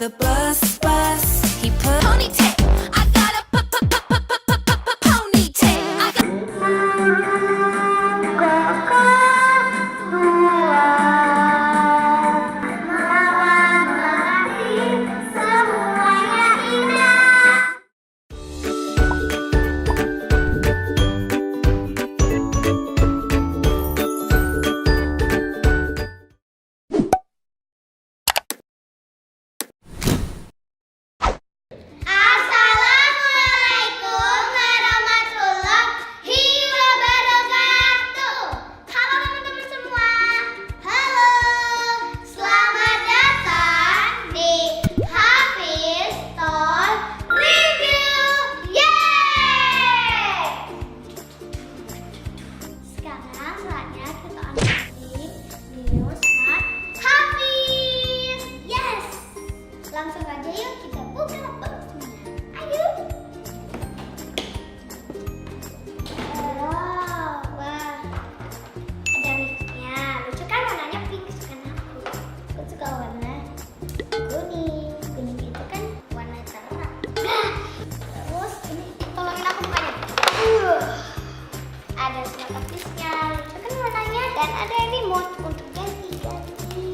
the bus, he put ponytail. I got a ponytail. I got langsung aja yuk kita buka boxnya. Ayo. Wah. Ada mixnya. Lucu kan warnanya pink, suka aku. Aku suka warna kuning. Kuning itu kan warna terang. Terus ini tolongin aku bukanya. Ada semua HAFIZnya. Lucu kan warnanya dan ada remote untuk ganti-ganti.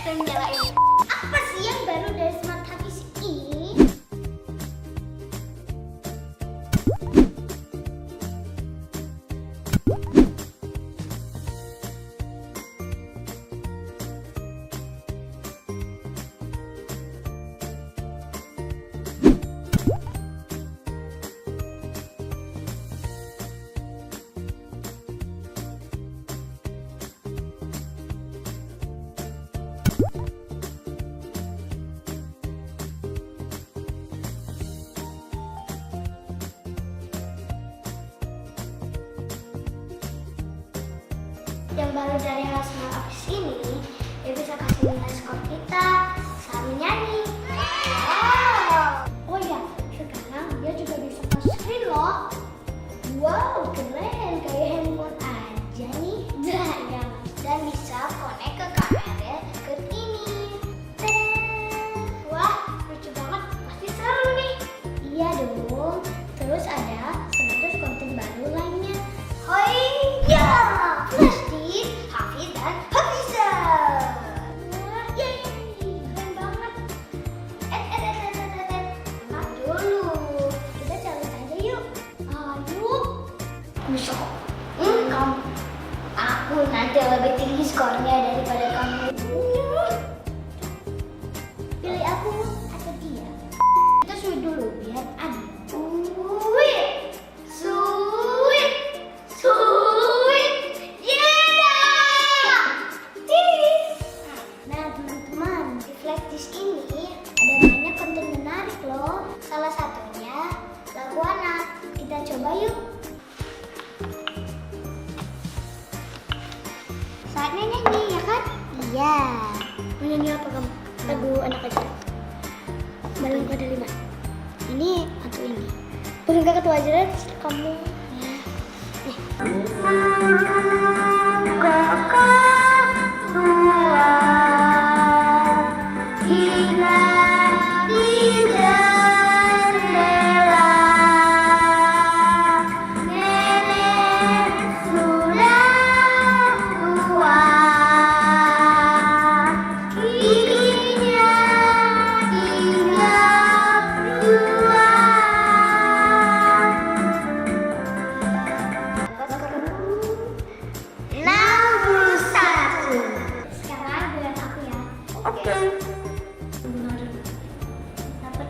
Dan nyalain. Apa sih yang baru dari smart HAFIZ ini? Yang baru dari smart HAFIZ ini, dia bisa kasih nilai skor kita sambil nyanyi. Wow. Oh ya, sekarang dia juga bisa touch screen loh. Wow, keren, kayak handphone aja nih. Dan bisa connect ke kamera deket ini. Tada! Wah, lucu banget, pasti seru nih. Iya dong. Terus ada 100 konten baru lainnya. Oh iya, flash disk, HAFIZ dan HAFIZan. Wah, yeay, keren banget. Nah dulu, kita challenge aja yuk. Ayo. Bisa kok. Kamu. Aku nanti lebih tinggi skornya daripada kamu. Pilih aku atau dia. Kita suit dulu biar adil. Salah satunya lagu anak. Kita coba yuk. Saatnya nyanyi ya kan? Iya. Mau nyanyi apa kamu? Lagu anak aja. Balon pada 5. Ini atau ini? Burung kakak tua aja deh kamu. Ya. Nih. Kakak tua hilang di jendela. Nenek sudah tua, giginya tinggal 2. Sekarang dengan aku ya. Oke. Dapat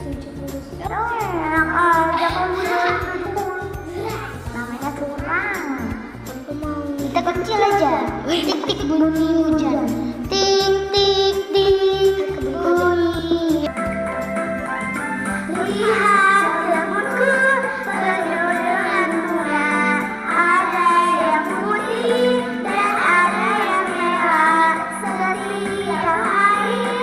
70. Enak aja kamu. Namanya kurang. Aku mau. Kita kecil aja. Tik tik bunyi hujan. Tik tik tik bunyi. Lihat rambutku penuh dengan bunga. Ada yang putih dan ada yang merah. Setiap hari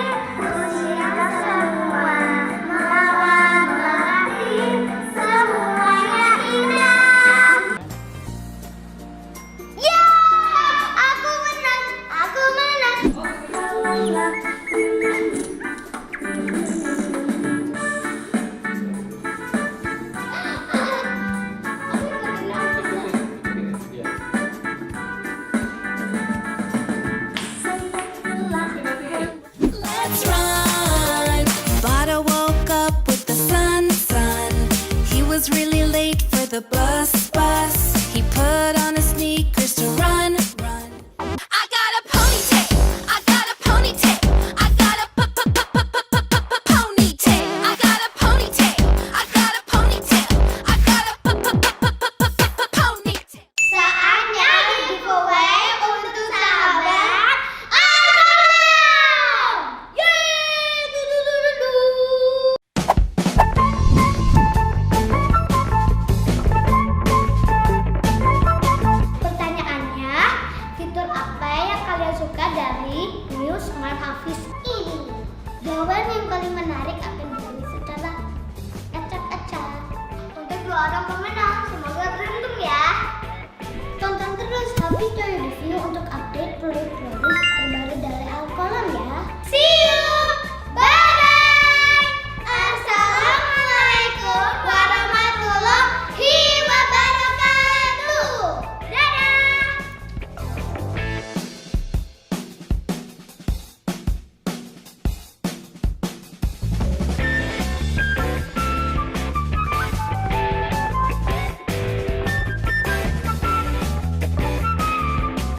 Smart HAFIZ ini? Jawaban yang paling menarik akan dipilih setelah acak-acak. Untuk dua orang pemenang, semoga beruntung ya. Tonton terus HAFIZ Review untuk update produk-produk